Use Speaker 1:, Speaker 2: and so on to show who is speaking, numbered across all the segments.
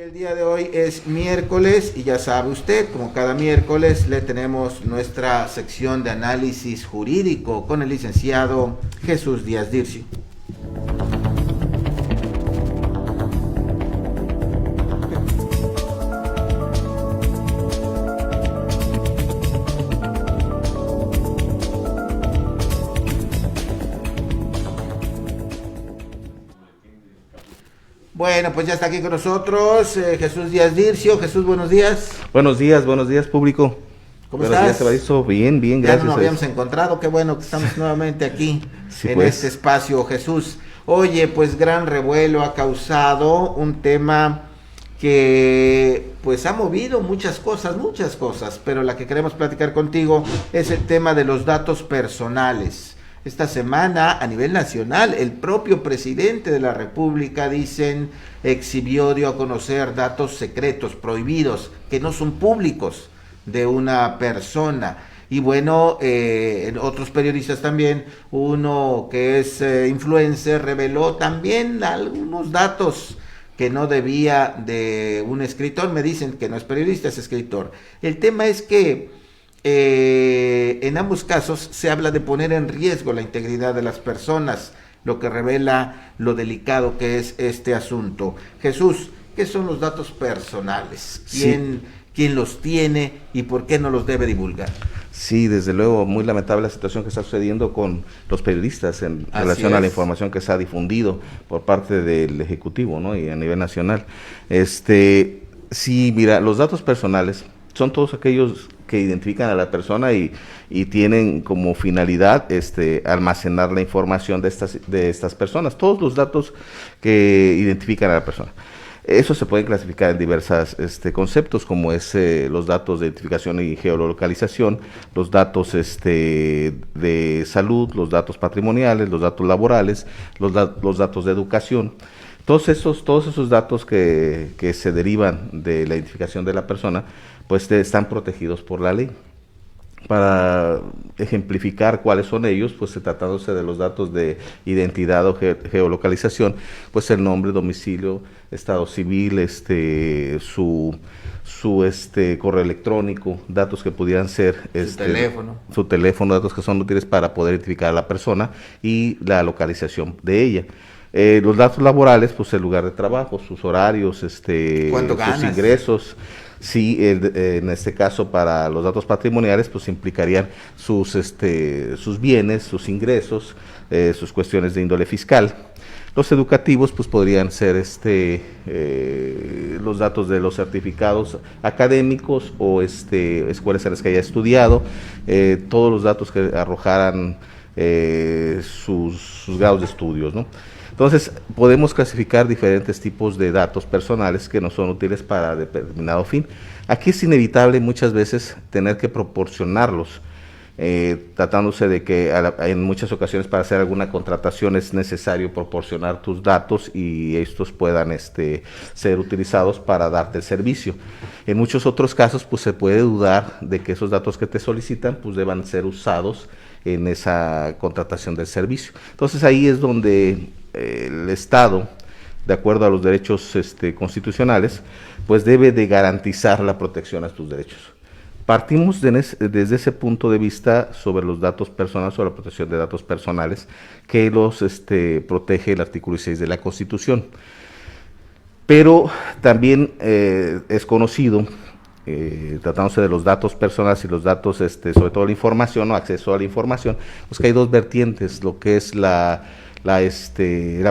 Speaker 1: El día de hoy es miércoles y ya sabe usted, como cada miércoles le tenemos nuestra sección de análisis jurídico con el licenciado Jesús Díaz Dircio. Bueno, pues ya está aquí con nosotros Jesús Díaz Dircio. Jesús, buenos días.
Speaker 2: Buenos días, público.
Speaker 1: ¿Cómo
Speaker 2: buenos
Speaker 1: estás?
Speaker 2: Días, Evaristo. Bien, gracias.
Speaker 1: Ya no nos habíamos encontrado, qué bueno que estamos nuevamente aquí
Speaker 2: sí,
Speaker 1: en
Speaker 2: pues.
Speaker 1: este espacio, Jesús. Oye, pues gran revuelo ha causado un tema que pues ha movido muchas cosas, pero la que queremos platicar contigo es el tema de los datos personales. Esta semana, a nivel nacional, el propio presidente de la República, dicen, exhibió, dio a conocer datos secretos, prohibidos, que no son públicos de una persona. Y bueno, otros periodistas también, uno que es influencer, reveló también algunos datos que no debía de un escritor. Me dicen que no es periodista, es escritor. El tema es que en ambos casos se habla de poner en riesgo la integridad de las personas, lo que revela lo delicado que es este asunto. Jesús, ¿qué son los datos personales? ¿Quién los tiene y por qué no los debe divulgar?
Speaker 2: Sí, desde luego, muy lamentable la situación que está sucediendo con los periodistas en relación a la información que se ha difundido por parte del Ejecutivo, ¿no? Y a nivel nacional. Sí, mira, los datos personales son todos aquellos que identifican a la persona y tienen como finalidad almacenar la información de estas personas, todos los datos que identifican a la persona. Eso se puede clasificar en diversos conceptos, como es los datos de identificación y geolocalización, los datos de salud, los datos patrimoniales, los datos laborales, los datos de educación. Todos esos datos que se derivan de la identificación de la persona, pues están protegidos por la ley. Para ejemplificar cuáles son ellos, pues tratándose de los datos de identidad o geolocalización, pues el nombre, domicilio, estado civil, su correo electrónico, datos que pudieran ser su teléfono, datos que son útiles para poder identificar a la persona y la localización de ella. Los datos laborales, pues el lugar de trabajo, sus horarios, sus ingresos. Sí, en este caso para los datos patrimoniales, pues implicarían sus bienes, sus ingresos, sus cuestiones de índole fiscal. Los educativos, pues podrían ser los datos de los certificados académicos o escuelas en las que haya estudiado, todos los datos que arrojaran sus grados de estudios, ¿no? Entonces, podemos clasificar diferentes tipos de datos personales que no son útiles para determinado fin. Aquí es inevitable muchas veces tener que proporcionarlos, tratándose de que en muchas ocasiones para hacer alguna contratación es necesario proporcionar tus datos y estos puedan ser utilizados para darte el servicio. En muchos otros casos, pues se puede dudar de que esos datos que te solicitan, pues deban ser usados en esa contratación del servicio. Entonces, ahí es donde el Estado, de acuerdo a los derechos constitucionales, pues debe de garantizar la protección a tus derechos. Partimos desde ese punto de vista sobre los datos personales, sobre la protección de datos personales, que los protege el artículo 6 de la Constitución. Pero también es conocido, tratándose de los datos personales y los datos, sobre todo la información o acceso a la información, pues que hay dos vertientes, lo que es la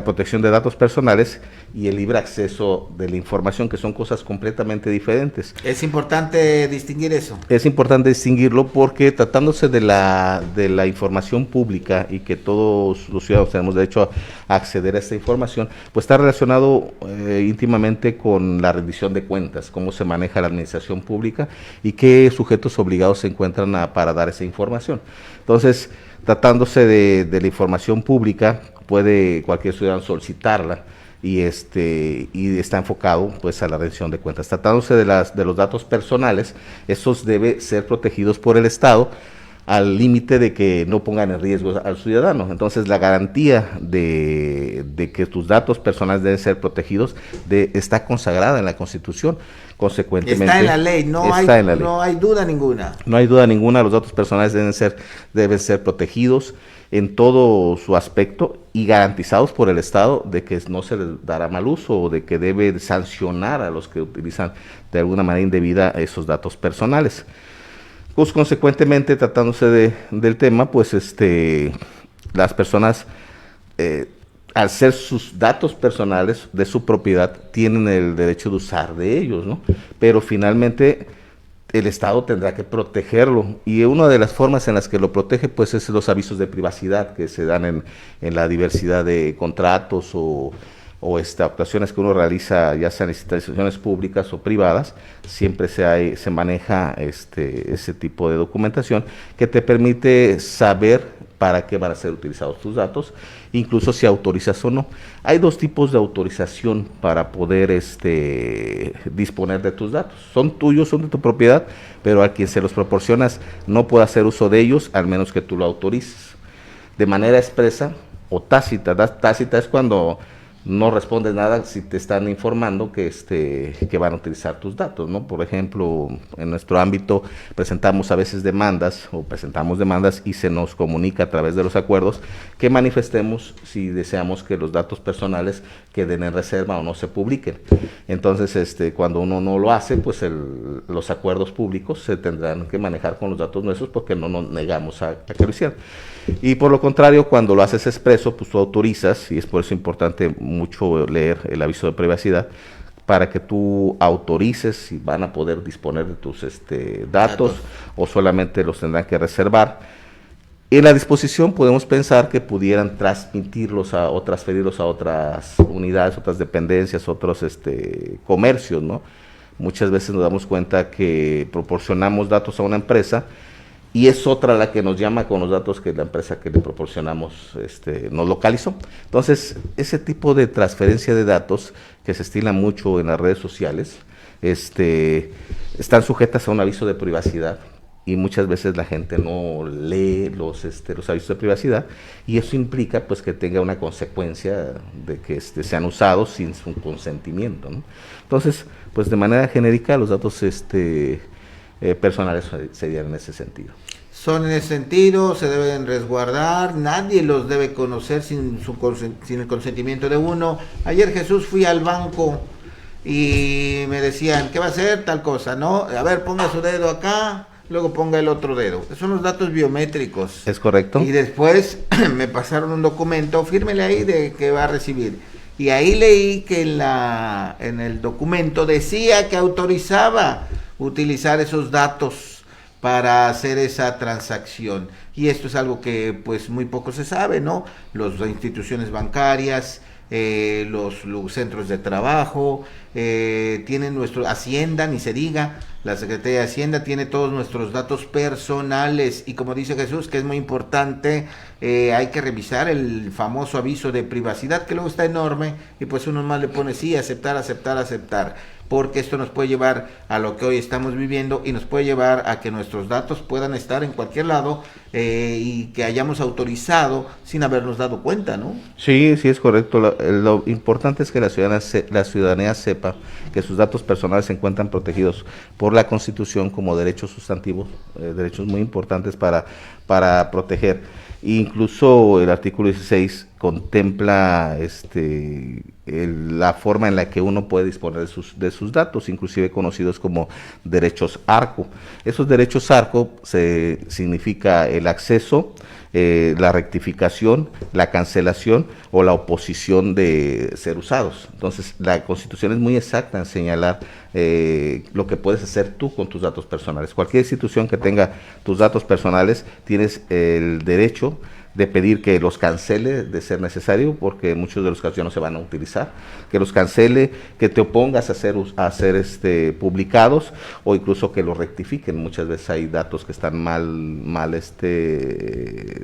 Speaker 2: protección de datos personales y el libre acceso de la información, que son cosas completamente diferentes.
Speaker 1: Es importante distinguir eso.
Speaker 2: Es importante distinguirlo porque tratándose de la información pública y que todos los ciudadanos tenemos derecho a acceder a esta información, pues está relacionado íntimamente con la rendición de cuentas, cómo se maneja la administración pública y qué sujetos obligados se encuentran para dar esa información. Entonces, tratándose de la información pública, puede cualquier ciudadano solicitarla y está enfocado pues a la rendición de cuentas. Tratándose de los datos personales, estos deben ser protegidos por el Estado al límite de que no pongan en riesgo al ciudadano. Entonces, la garantía de que tus datos personales deben ser protegidos está consagrada en la Constitución. Consecuentemente,
Speaker 1: está en la ley, no hay duda ninguna.
Speaker 2: No hay duda ninguna, los datos personales deben ser protegidos en todo su aspecto y garantizados por el Estado de que no se les dará mal uso o de que debe sancionar a los que utilizan de alguna manera indebida esos datos personales. Pues consecuentemente, tratándose del tema, pues las personas, al ser sus datos personales de su propiedad, tienen el derecho de usar de ellos, ¿no? Pero finalmente el Estado tendrá que protegerlo, y una de las formas en las que lo protege, pues, es los avisos de privacidad que se dan en la diversidad de contratos o actuaciones que uno realiza, ya sean instituciones públicas o privadas. Siempre se maneja ese tipo de documentación que te permite saber para qué van a ser utilizados tus datos, incluso si autorizas o no. Hay dos tipos de autorización para poder disponer de tus datos. Son tuyos, son de tu propiedad, pero a quien se los proporcionas no puede hacer uso de ellos, al menos que tú lo autorices. De manera expresa o tácita. Tácita es cuando no respondes nada si te están informando que van a utilizar tus datos, ¿no? Por ejemplo, en nuestro ámbito presentamos a veces demandas y se nos comunica a través de los acuerdos que manifestemos si deseamos que los datos personales queden en reserva o no se publiquen. Entonces, cuando uno no lo hace, pues los acuerdos públicos se tendrán que manejar con los datos nuestros, porque no nos negamos a que lo hicieran. Y por lo contrario, cuando lo haces expreso, pues tú autorizas, y es por eso importante mucho leer el aviso de privacidad, para que tú autorices si van a poder disponer de tus datos o solamente los tendrán que reservar. En la disposición podemos pensar que pudieran transmitirlos o transferirlos a otras unidades, otras dependencias, otros comercios, ¿no? Muchas veces nos damos cuenta que proporcionamos datos a una empresa y es otra la que nos llama con los datos que la empresa que le proporcionamos nos localizó. Entonces, ese tipo de transferencia de datos que se estila mucho en las redes sociales, están sujetas a un aviso de privacidad, y muchas veces la gente no lee los avisos de privacidad, y eso implica, pues, que tenga una consecuencia de que sean usados sin su consentimiento, ¿no? Entonces, pues, de manera genérica, los datos personales serían en ese sentido.
Speaker 1: Son en ese sentido, se deben resguardar, nadie los debe conocer sin el consentimiento de uno. Ayer, Jesús, fui al banco y me decían, ¿qué va a hacer? Tal cosa, ¿no? A ver, ponga su dedo acá, luego ponga el otro dedo. Son los datos biométricos.
Speaker 2: ¿Es correcto?
Speaker 1: Y después me pasaron un documento, fírmele ahí de que va a recibir. Y ahí leí que en el documento decía que autorizaba utilizar esos datos para hacer esa transacción. Y esto es algo que pues muy poco se sabe, ¿no? Las instituciones bancarias, los centros de trabajo, tienen nuestro Hacienda, ni se diga, la Secretaría de Hacienda tiene todos nuestros datos personales, y como dice Jesús, que es muy importante, hay que revisar el famoso aviso de privacidad, que luego está enorme, y pues uno más le pone sí, aceptar, porque esto nos puede llevar a lo que hoy estamos viviendo, y nos puede llevar a que nuestros datos puedan estar en cualquier lado, y que hayamos autorizado sin habernos dado cuenta, ¿no?
Speaker 2: Sí, es correcto. Lo importante es que la ciudadanía sepa que sus datos personales se encuentran protegidos por la Constitución como derechos sustantivos, derechos muy importantes para proteger. Incluso el artículo 16 contempla la forma en la que uno puede disponer de sus datos, inclusive conocidos como derechos ARCO. Esos derechos ARCO significa el acceso, la rectificación, la cancelación o la oposición de ser usados. Entonces, la Constitución es muy exacta en señalar lo que puedes hacer tú con tus datos personales. Cualquier institución que tenga tus datos personales, tienes el derecho de pedir que los cancele de ser necesario, porque en muchos de los casos ya no se van a utilizar, que los cancele, que te opongas a ser publicados, o incluso que los rectifiquen. Muchas veces hay datos que están mal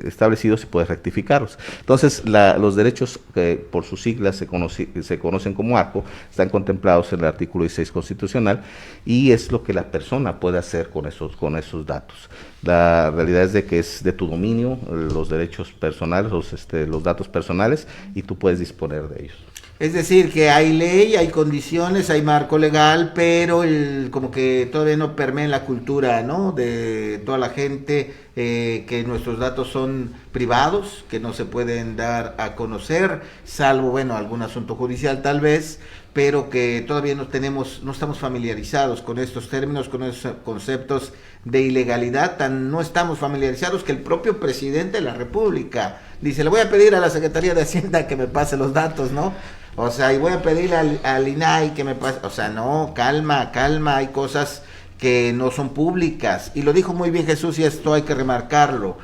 Speaker 2: establecidos y puedes rectificarlos. Entonces, los derechos que por sus siglas se conocen como ARCO están contemplados en el artículo 16 constitucional, y es lo que la persona puede hacer con esos datos. La realidad es de que es de tu dominio los derechos personales, los datos personales, y tú puedes disponer de ellos.
Speaker 1: Es decir, que hay ley, hay condiciones, hay marco legal, pero como que todavía no permea en la cultura, ¿no? De toda la gente, que nuestros datos son privados, que no se pueden dar a conocer, salvo, bueno, algún asunto judicial tal vez, pero que todavía no estamos familiarizados con estos términos, con esos conceptos de ilegalidad. No estamos familiarizados que el propio presidente de la República dice: le voy a pedir a la Secretaría de Hacienda que me pase los datos, ¿no? O sea, y voy a pedir al INAI que me pase. O sea, no, calma, hay cosas que no son públicas. Y lo dijo muy bien Jesús, y esto hay que remarcarlo,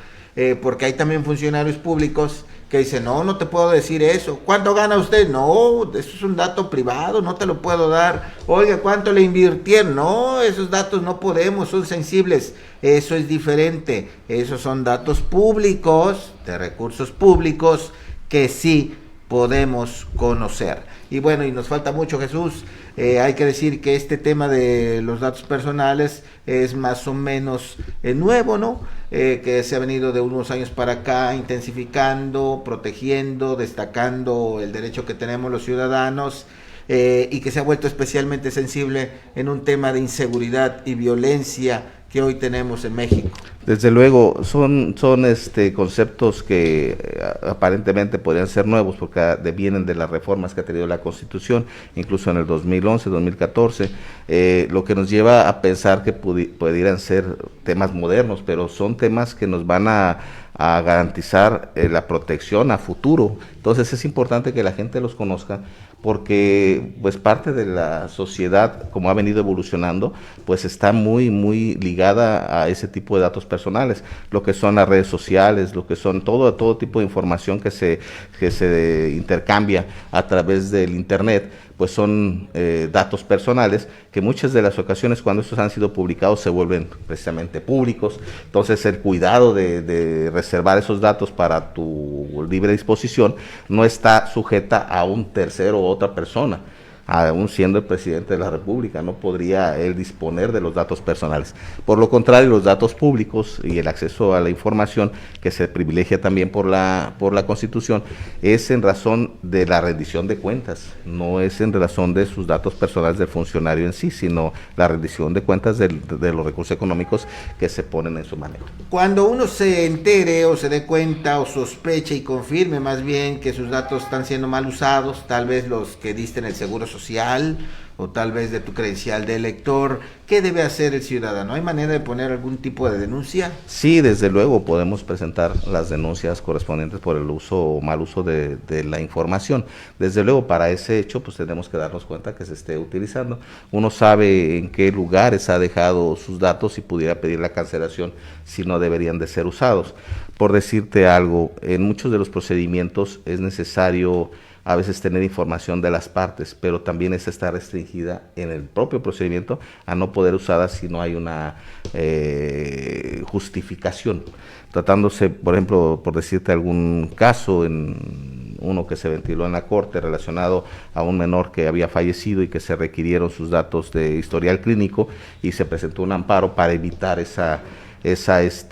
Speaker 1: porque hay también funcionarios públicos que dicen: no te puedo decir eso. ¿Cuánto gana usted? No, eso es un dato privado, no te lo puedo dar. Oiga, ¿cuánto le invirtieron? No, esos datos no podemos, son sensibles. Eso es diferente. Esos son datos públicos, de recursos públicos, que sí podemos conocer. Y bueno, y nos falta mucho, Jesús. Hay que decir que este tema de los datos personales es más o menos nuevo, ¿no? Que se ha venido de unos años para acá intensificando, protegiendo, destacando el derecho que tenemos los ciudadanos, y que se ha vuelto especialmente sensible en un tema de inseguridad y violencia que hoy tenemos en México.
Speaker 2: Desde luego, son conceptos que aparentemente podrían ser nuevos porque vienen de las reformas que ha tenido la Constitución, incluso en el 2011, 2014, lo que nos lleva a pensar que pudieran ser temas modernos, pero son temas que nos van a garantizar la protección a futuro. Entonces es importante que la gente los conozca, porque pues parte de la sociedad, como ha venido evolucionando, pues está muy ligada a ese tipo de datos personales, lo que son las redes sociales, lo que son todo tipo de información que se intercambia a través del internet, pues son datos personales que muchas de las ocasiones, cuando estos han sido publicados, se vuelven precisamente públicos. Entonces el cuidado de reservar esos datos para tu libre disposición no está sujeta a un tercero o otra persona. Aún siendo el presidente de la República, no podría él disponer de los datos personales. Por lo contrario, los datos públicos y el acceso a la información, que se privilegia también por la Constitución, es en razón de la rendición de cuentas, no es en razón de sus datos personales del funcionario en sí, sino la rendición de cuentas de los recursos económicos que se ponen en su manejo.
Speaker 1: Cuando uno se entere o se dé cuenta o sospeche y confirme más bien que sus datos están siendo mal usados, tal vez los que diste en el Seguro Social o tal vez de tu credencial de elector, ¿qué debe hacer el ciudadano? ¿Hay manera de poner algún tipo de denuncia?
Speaker 2: Sí, desde luego podemos presentar las denuncias correspondientes por el uso o mal uso de la información. Desde luego, para ese hecho pues tenemos que darnos cuenta que se esté utilizando. Uno sabe en qué lugares ha dejado sus datos y pudiera pedir la cancelación si no deberían de ser usados. Por decirte algo, en muchos de los procedimientos es necesario a veces tener información de las partes, pero también esta está restringida en el propio procedimiento a no poder usada si no hay una justificación. Tratándose, por ejemplo, por decirte algún caso, en uno que se ventiló en la Corte relacionado a un menor que había fallecido y que se requirieron sus datos de historial clínico, y se presentó un amparo para evitar esa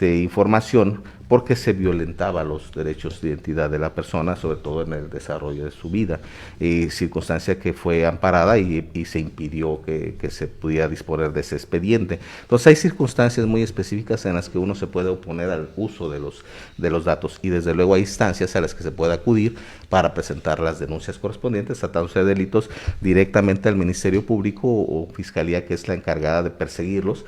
Speaker 2: información, porque se violentaba los derechos de identidad de la persona, sobre todo en el desarrollo de su vida, circunstancia que fue amparada y se impidió que se pudiera disponer de ese expediente. Entonces hay circunstancias muy específicas en las que uno se puede oponer al uso de los datos, y desde luego hay instancias a las que se puede acudir para presentar las denuncias correspondientes, tratándose de delitos, directamente al Ministerio Público o Fiscalía, que es la encargada de perseguirlos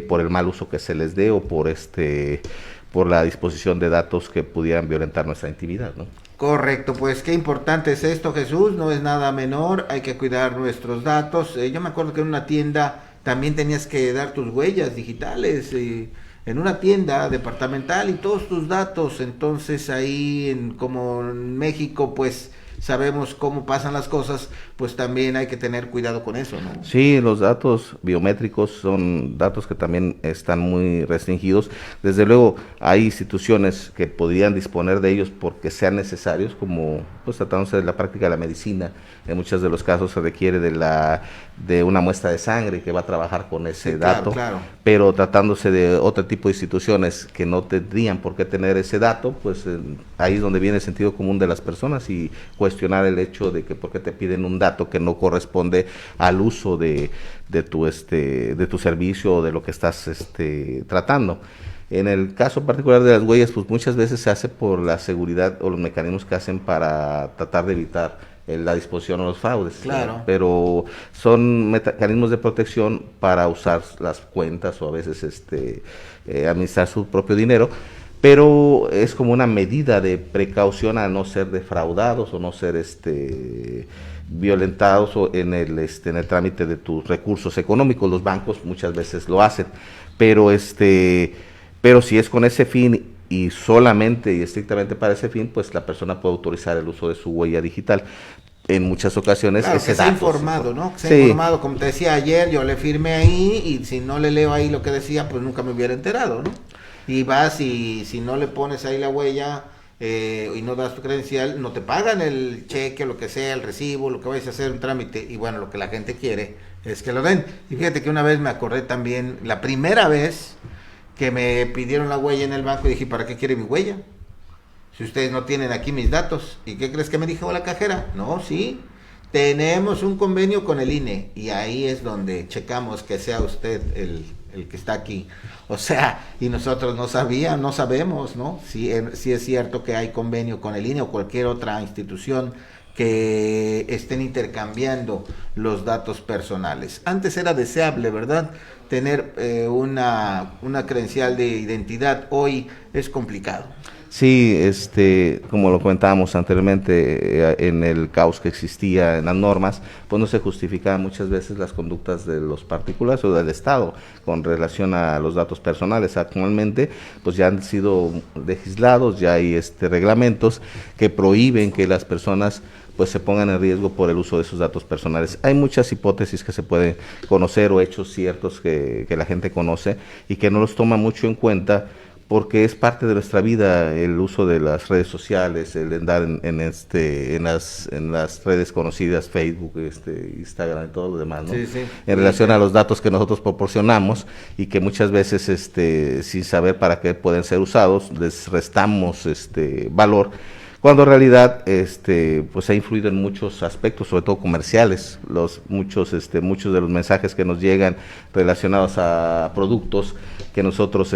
Speaker 2: por el mal uso que se les dé o por la disposición de datos que pudieran violentar nuestra intimidad, ¿no?
Speaker 1: Correcto, pues qué importante es esto, Jesús, no es nada menor, hay que cuidar nuestros datos. Yo me acuerdo que en una tienda también tenías que dar tus huellas digitales, en una tienda departamental y todos tus datos. Entonces ahí, como en México, pues sabemos cómo pasan las cosas, pues también hay que tener cuidado con eso, ¿no?
Speaker 2: Sí, los datos biométricos son datos que también están muy restringidos. Desde luego, hay instituciones que podrían disponer de ellos porque sean necesarios, como pues tratándose de la práctica de la medicina. En muchos de los casos se requiere de una muestra de sangre que va a trabajar con ese dato,
Speaker 1: claro.
Speaker 2: Pero tratándose de otro tipo de instituciones que no tendrían por qué tener ese dato, pues ahí es donde viene el sentido común de las personas y cuestionar el hecho de que por qué te piden un dato que no corresponde al uso de tu servicio o de lo que estás tratando. En el caso particular de las huellas, pues muchas veces se hace por la seguridad o los mecanismos que hacen para tratar de evitar la disposición o los fraudes.
Speaker 1: Claro.
Speaker 2: Pero son mecanismos de protección para usar las cuentas o a veces administrar su propio dinero, pero es como una medida de precaución a no ser defraudados o no ser violentados en el trámite de tus recursos económicos. Los bancos muchas veces lo hacen, pero si es con ese fin y solamente y estrictamente para ese fin, pues la persona puede autorizar el uso de su huella digital. En muchas ocasiones
Speaker 1: claro, que sea informado, ¿no? Que sea informado, como te decía ayer, yo le firmé ahí y si no le leo ahí lo que decía, pues nunca me hubiera enterado, ¿no? Y vas y si no le pones ahí la huella y no das tu credencial, no te pagan el cheque, lo que sea, el recibo, lo que vayas a hacer, un trámite, y bueno, lo que la gente quiere es que lo den. Y fíjate que una vez me acordé también, la primera vez que me pidieron la huella en el banco, y dije, ¿para qué quiere mi huella? Si ustedes no tienen aquí mis datos. ¿Y qué crees que me dijo la cajera? No, sí, tenemos un convenio con el INE, y ahí es donde checamos que sea usted el que está aquí. O sea, y nosotros no sabemos, ¿no? Si es cierto que hay convenio con el INE o cualquier otra institución que estén intercambiando los datos personales. Antes era deseable, ¿verdad?, tener una credencial de identidad. Hoy es complicado.
Speaker 2: Sí, como lo comentábamos anteriormente, en el caos que existía en las normas, pues no se justificaban muchas veces las conductas de los particulares o del Estado con relación a los datos personales. Actualmente, pues ya han sido legislados, ya hay reglamentos que prohíben que las personas pues se pongan en riesgo por el uso de sus datos personales. Hay muchas hipótesis que se pueden conocer o hechos ciertos que la gente conoce y que no los toma mucho en cuenta, porque es parte de nuestra vida el uso de las redes sociales, el andar en las redes conocidas, Facebook, Instagram y todo lo demás, ¿no?
Speaker 1: Sí, sí.
Speaker 2: En relación a los datos que nosotros proporcionamos y que muchas veces sin saber para qué pueden ser usados, les restamos valor, cuando en realidad pues ha influido en muchos aspectos, sobre todo comerciales. Muchos de los mensajes que nos llegan relacionados a productos que nosotros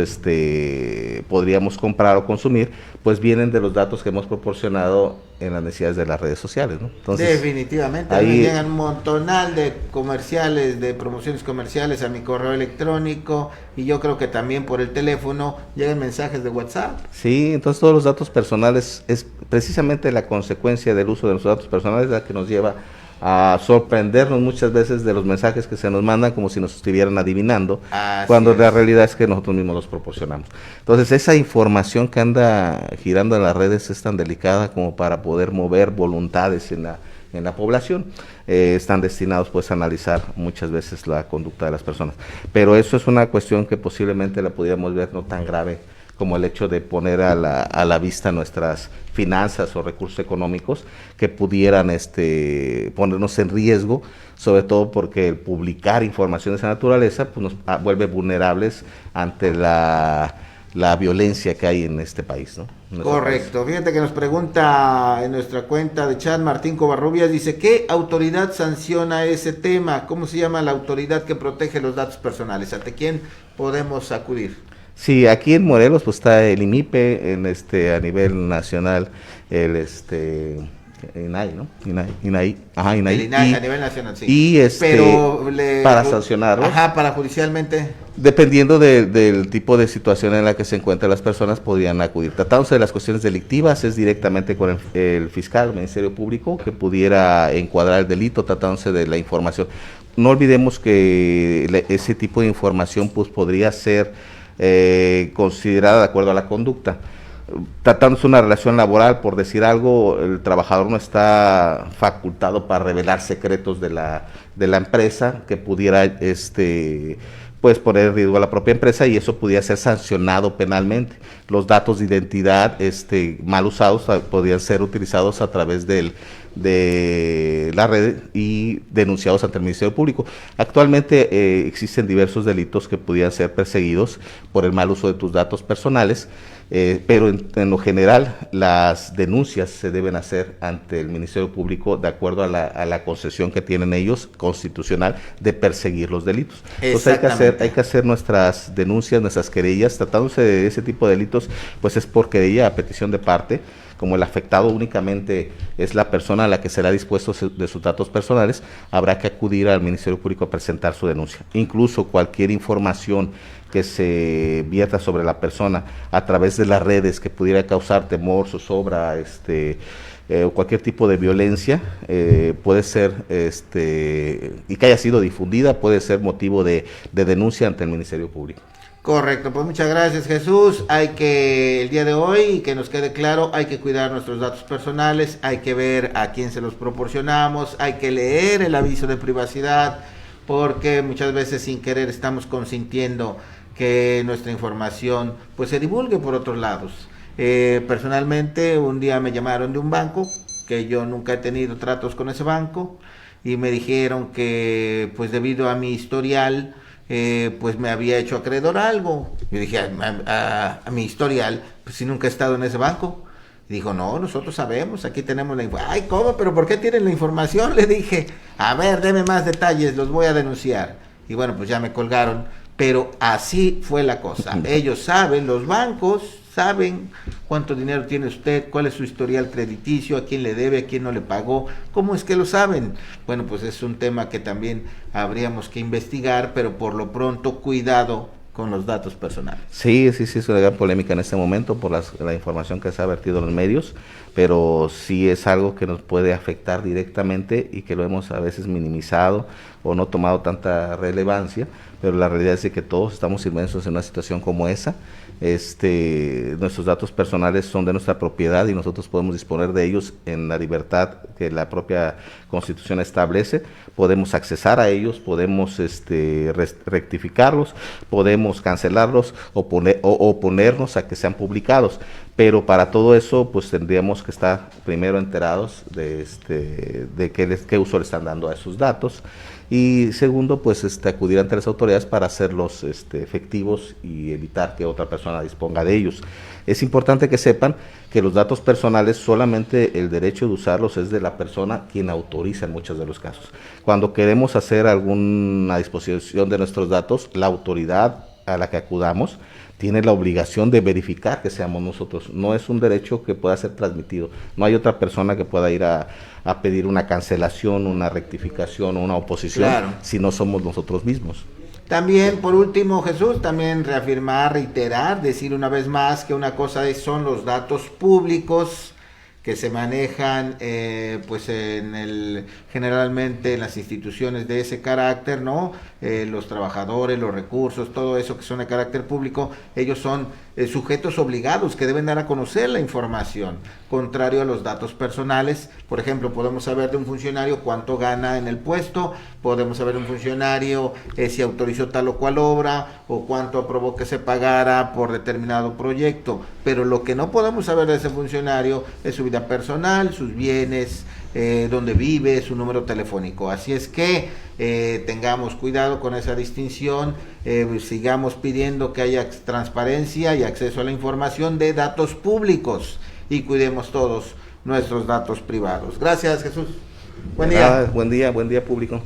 Speaker 2: podríamos comprar o consumir, pues vienen de los datos que hemos proporcionado en las necesidades de las redes sociales, ¿no?
Speaker 1: Entonces, definitivamente, ahí me llegan un montonal de comerciales, de promociones comerciales a mi correo electrónico, y yo creo que también por el teléfono llegan mensajes de WhatsApp.
Speaker 2: Sí, entonces todos los datos personales es precisamente la consecuencia del uso de los datos personales la que nos lleva a sorprendernos muchas veces de los mensajes que se nos mandan como si nos estuvieran adivinando, cuando la realidad es que nosotros mismos los proporcionamos. Entonces esa información que anda girando en las redes es tan delicada como para poder mover voluntades en la población. Están destinados pues a analizar muchas veces la conducta de las personas, pero eso es una cuestión que posiblemente la pudiéramos ver no tan grave como el hecho de poner a la vista nuestras finanzas o recursos económicos que pudieran ponernos en riesgo, sobre todo porque el publicar información de esa naturaleza pues nos vuelve vulnerables ante la violencia que hay en este país, ¿no?
Speaker 1: Correcto. País. Fíjate que nos pregunta en nuestra cuenta de chat Martín Covarrubias, dice, ¿qué autoridad sanciona ese tema? ¿Cómo se llama la autoridad que protege los datos personales? ¿Ante quién podemos acudir?
Speaker 2: Sí, aquí en Morelos pues está el IMIPE, a nivel nacional el INAI, ¿no? INAI.
Speaker 1: El INAI a nivel nacional, sí.
Speaker 2: Y
Speaker 1: pero
Speaker 2: para sancionarlos.
Speaker 1: Ajá, para judicialmente.
Speaker 2: Dependiendo del tipo de situación en la que se encuentran las personas, podrían acudir. Tratándose de las cuestiones delictivas, es directamente con el fiscal, el Ministerio Público, que pudiera encuadrar el delito, tratándose de la información. No olvidemos que ese tipo de información pues podría ser considerada de acuerdo a la conducta. Tratándose una relación laboral, por decir algo, el trabajador no está facultado para revelar secretos de la empresa que pudiera pues poner en riesgo a la propia empresa, y eso pudiera ser sancionado penalmente. Los datos de identidad mal usados podrían ser utilizados a través de la red y denunciados ante el Ministerio Público. Actualmente existen diversos delitos que pudieran ser perseguidos por el mal uso de tus datos personales, pero en lo general las denuncias se deben hacer ante el Ministerio Público de acuerdo a la concesión que tienen ellos constitucional de perseguir los delitos. Entonces hay que hacer nuestras denuncias, nuestras querellas. Tratándose de ese tipo de delitos, pues es por querella a petición de parte. Como el afectado únicamente es la persona a la que será dispuesto de sus datos personales, habrá que acudir al Ministerio Público a presentar su denuncia. Incluso cualquier información que se vierta sobre la persona a través de las redes que pudiera causar temor, zozobra, o cualquier tipo de violencia, puede ser, y que haya sido difundida, puede ser motivo de denuncia ante el Ministerio Público.
Speaker 1: Correcto, pues muchas gracias, Jesús. El día de hoy, que nos quede claro, hay que cuidar nuestros datos personales, hay que ver a quién se los proporcionamos, hay que leer el aviso de privacidad, porque muchas veces sin querer estamos consintiendo que nuestra información pues se divulgue por otros lados. Personalmente, un día me llamaron de un banco, que yo nunca he tenido tratos con ese banco, y me dijeron que pues debido a mi historial, pues me había hecho acreedor a algo. Yo dije, a mi historial, pues si nunca he estado en ese banco. Y dijo, no, nosotros sabemos, aquí tenemos la información. Ay, ¿cómo? ¿Pero por qué tienen la información? Le dije, a ver, deme más detalles, los voy a denunciar. Y bueno, pues ya me colgaron, pero así fue la cosa. Ellos saben, los bancos saben cuánto dinero tiene usted, cuál es su historial crediticio, a quién le debe, a quién no le pagó. ¿Cómo es que lo saben? Bueno, pues es un tema que también habríamos que investigar, pero por lo pronto, cuidado con los datos personales.
Speaker 2: Sí, es una gran polémica en este momento por la información que se ha vertido en los medios, pero sí es algo que nos puede afectar directamente y que lo hemos a veces minimizado o no tomado tanta relevancia, pero la realidad es que todos estamos inmersos en una situación como esa. Nuestros datos personales son de nuestra propiedad y nosotros podemos disponer de ellos en la libertad que la propia Constitución establece. Podemos accesar a ellos, podemos rectificarlos, podemos cancelarlos o oponernos a que sean publicados, pero para todo eso pues tendríamos que estar primero enterados de qué uso le están dando a esos datos, y segundo pues acudir ante las autoridades para hacerlos efectivos y evitar que otra persona disponga de ellos. Es importante que sepan que los datos personales solamente el derecho de usarlos es de la persona quien autoriza en muchos de los casos. Cuando queremos hacer alguna disposición de nuestros datos, la autoridad a la que acudamos tiene la obligación de verificar que seamos nosotros. No es un derecho que pueda ser transmitido. No hay otra persona que pueda ir a pedir una cancelación, una rectificación o una oposición, claro, si no somos nosotros mismos.
Speaker 1: También, por último, Jesús, también reafirmar, reiterar, decir una vez más que una cosa son los datos públicos que se manejan pues generalmente en las instituciones de ese carácter, ¿no? Los trabajadores, los recursos, todo eso que son de carácter público, ellos son sujetos obligados que deben dar a conocer la información, contrario a los datos personales. Por ejemplo, podemos saber de un funcionario cuánto gana en el puesto, podemos saber de un funcionario si autorizó tal o cual obra o cuánto aprobó que se pagara por determinado proyecto, pero lo que no podemos saber de ese funcionario es su vida personal, sus bienes, dónde vive, su número telefónico. Así es que tengamos cuidado con esa distinción, sigamos pidiendo que haya transparencia y acceso a la información de datos públicos y cuidemos todos nuestros datos privados. Gracias, Jesús. Buen día.
Speaker 2: Buen día, público.